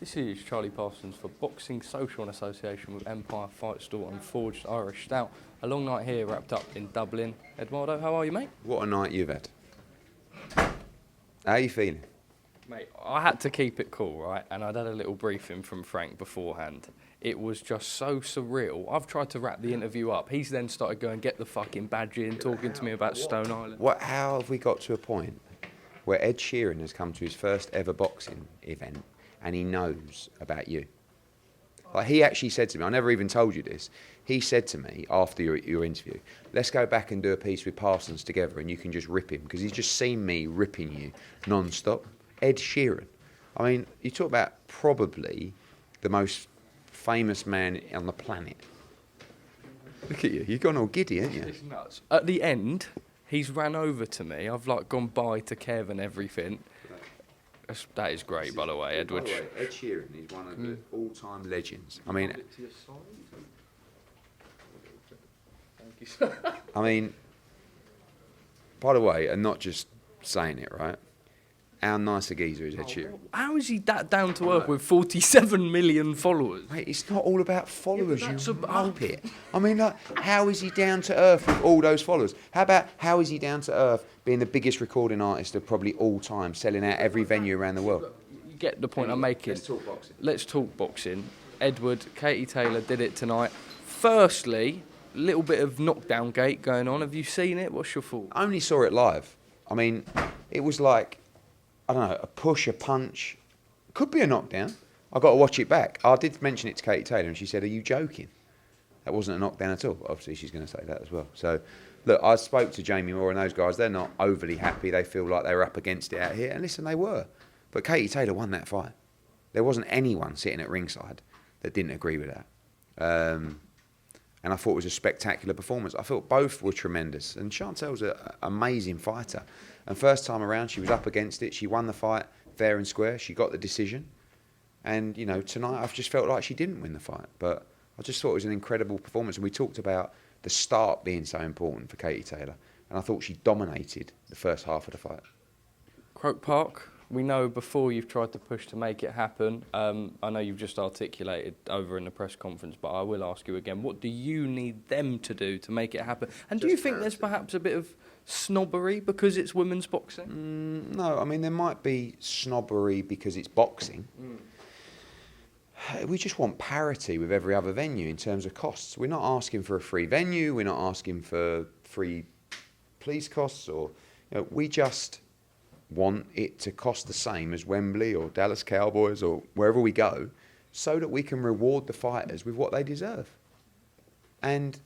This is Charlie Parsons for Boxing Social in association with Empire Fight Store and Forged Irish Stout. A long night here wrapped up in Dublin. Eduardo, how are you, mate? What a night you've had. How are you feeling? Mate, I had to keep it cool, right? And I'd had a little briefing from Frank beforehand. It was just so surreal. I've tried to wrap the interview up. He's then started going, get the fucking badge in, talking to me about Stone Island. How have we got to a point where Ed Sheeran has come to his first ever boxing event and he knows about you? Like, he actually said to me, I never even told you this, he said to me after your interview, let's go back and do a piece with Parsons together and you can just rip him, because he's just seen me ripping you non-stop. Ed Sheeran. I mean, you talk about probably the most famous man on the planet. Look at you, you've gone all giddy, haven't you? It's nuts. At the end, he's ran over to me. I've like gone by to Kev and everything. That is great, by the way, Edward. By the way, Ed Sheeran is one of the all-time legends. I mean, thank you, sir. I mean, by the way, and not just saying it, right? How nice a geezer is Ed Sheeran? How is he that down to earth with 47 million followers? Mate, it's not all about followers, Yeah, but you that's muppet. I mean, like, how is he down to earth with all those followers? How is he down to earth being the biggest recording artist of probably all time, selling out every venue around the world? You get the point I'm making. Let's talk boxing. Let's talk boxing. Edward, Katie Taylor did it tonight. Firstly, a little bit of knockdown gate going on. Have you seen it? What's your thought? I only saw it live. I mean, it was like, I don't know, a push, a punch. Could be a knockdown. I got to watch it back. I did mention it to Katie Taylor and she said, are you joking? That wasn't a knockdown at all. Obviously, she's going to say that as well. So, look, I spoke to Jamie Moore and those guys. They're not overly happy. They feel like they were up against it out here. And listen, they were. But Katie Taylor won that fight. There wasn't anyone sitting at ringside that didn't agree with that. And I thought it was a spectacular performance. I thought both were tremendous. And Chantelle's an amazing fighter. And first time around, she was up against it. She won the fight fair and square. She got the decision. And, you know, tonight I've just felt like she didn't win the fight. But I just thought it was an incredible performance. And we talked about the start being so important for Katie Taylor. And I thought she dominated the first half of the fight. Croke Park, we know before you've tried to push to make it happen. I know you've just articulated over in the press conference, but I will ask you again, what do you need them to do to make it happen? And do you think there's perhaps a bit of snobbery because it's women's boxing? No, I mean, there might be snobbery because it's boxing. We just want parity with every other venue in terms of costs. We're not asking for a free venue. We're not asking for free police costs. Or, you know, we just want it to cost the same as Wembley or Dallas Cowboys or wherever we go, so that we can reward the fighters with what they deserve. And,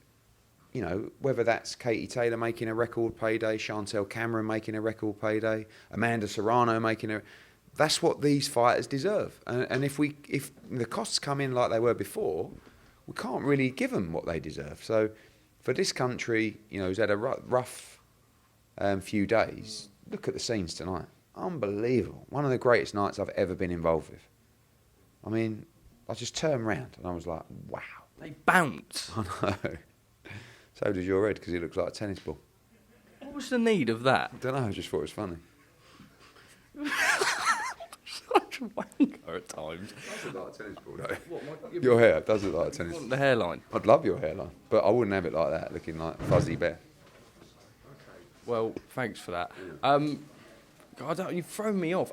you know, whether that's Katie Taylor making a record payday, Chantelle Cameron making a record payday, Amanda Serrano making a... That's what these fighters deserve. And if the costs come in like they were before, we can't really give them what they deserve. So for this country, you know, who's had a rough few days, look at the scenes tonight. Unbelievable. One of the greatest nights I've ever been involved with. I mean, I just turned round and I was like, wow. They bounce. I know. So does your head, because it looks like a tennis ball. What was the need of that? I don't know, I just thought it was funny. Such a wanker at times. Does look like a tennis ball, though. What, Your hair does look like a tennis ball. the hairline? I'd love your hairline, but I wouldn't have it like that, looking like Fuzzy Bear. Well, thanks for that. God, you've thrown me off.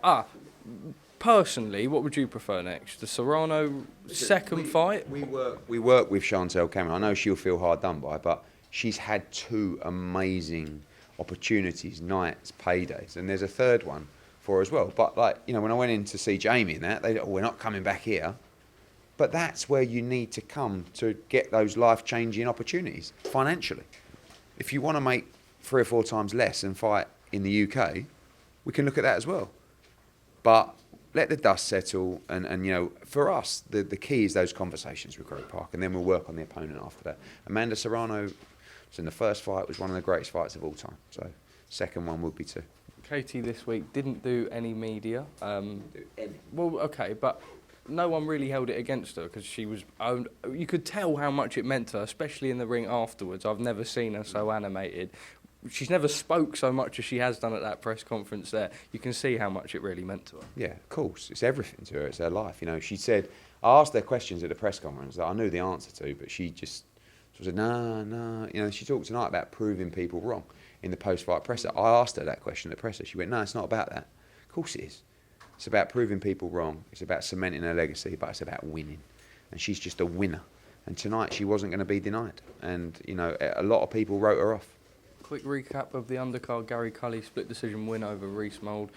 Personally, what would you prefer next? The Serrano second fight? We work with Chantelle Cameron. I know she'll feel hard done by, but she's had two amazing opportunities, nights, paydays, and there's a third one for her as well. But, like, you know, when I went in to see Jamie and that, they we're not coming back here. But that's where you need to come to get those life-changing opportunities financially. If you want to make 3 or 4 times less and fight in the UK, we can look at that as well. But let the dust settle, and you know, for us, the key is those conversations with Croke Park, and then we'll work on the opponent after that. Amanda Serrano was in the first fight, was one of the greatest fights of all time. So second one would be too. Katie this week didn't do any media. Well, okay, but no one really held it against her because she was... You could tell how much it meant to her, especially in the ring afterwards. I've never seen her so animated. she's never spoke so much as she has done at that press conference there. You can see how much it really meant to her. Yeah, of course. It's everything to her. It's her life. You know, she said, I asked her questions at the press conference that I knew the answer to, but she just said, no. You know, she talked tonight about proving people wrong in the post-fight presser. I asked her that question at the presser. She went, no, it's not about that. Of course it is. It's about proving people wrong. It's about cementing her legacy, but it's about winning. And she's just a winner. And tonight she wasn't going to be denied. And, you know, a lot of people wrote her off. Quick recap of the undercard. Gary Cully split decision win over Reece Mould.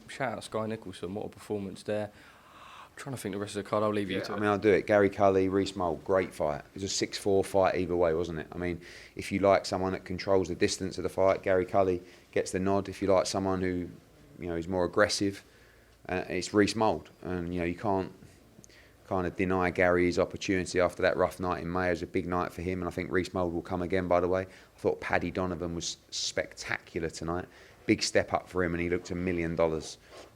Shout out Sky Nicholson, what a performance there. I'm trying to think the rest of the card, I'll leave you to it. I mean, I'll do it. Gary Cully, Reece Mould, great fight. It was a 6-4 fight either way, wasn't it? I mean, if you like someone that controls the distance of the fight, Gary Cully gets the nod. If you like someone who, you know, is more aggressive, it's Reece Mould. And, you know, you can't kind of deny Gary his opportunity after that rough night in May. It was a big night for him, and I think Reece Mould will come again, by the way. I thought Paddy Donovan was spectacular tonight. Big step up for him, and he looked $1 million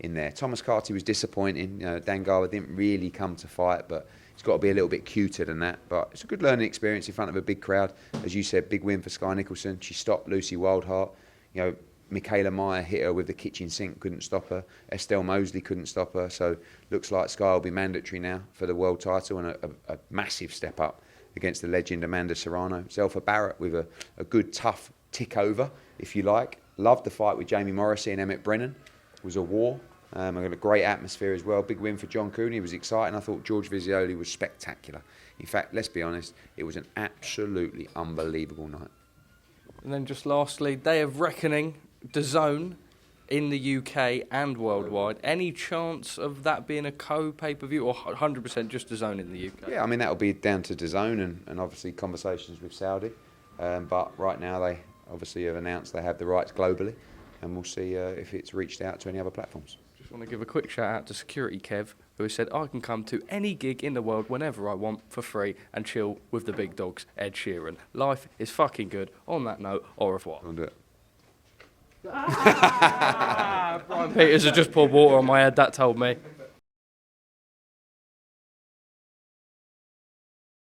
in there. Thomas Carty was disappointing. You know, Dan Garber didn't really come to fight, but he's got to be a little bit cuter than that. But it's a good learning experience in front of a big crowd. As you said, big win for Sky Nicholson. She stopped Lucy Wildheart. You know, Michaela Meyer hit her with the kitchen sink, couldn't stop her. Estelle Mosley couldn't stop her. So looks like Sky will be mandatory now for the world title, and a massive step up against the legend Amanda Serrano. Zelfa Barrett with a good, tough tick over, if you like. Loved the fight with Jamie Morrissey and Emmett Brennan. It was a war. I got a great atmosphere as well. Big win for John Cooney. It was exciting. I thought George Vizioli was spectacular. In fact, let's be honest, it was an absolutely unbelievable night. And then just lastly, Day of Reckoning, DAZN in the UK and worldwide. Any chance of that being a co-pay-per-view, or 100% just DAZN in the UK? Yeah, I mean, that'll be down to DAZN and obviously conversations with Saudi. But right now they obviously have announced they have the rights globally, and we'll see if it's reached out to any other platforms. Just want to give a quick shout out to Security Kev, who said, I can come to any gig in the world whenever I want for free and chill with the big dogs, Ed Sheeran. Life is fucking good. On that note, au revoir. I'll do it. Brian Peters has just poured water on my head, that told me.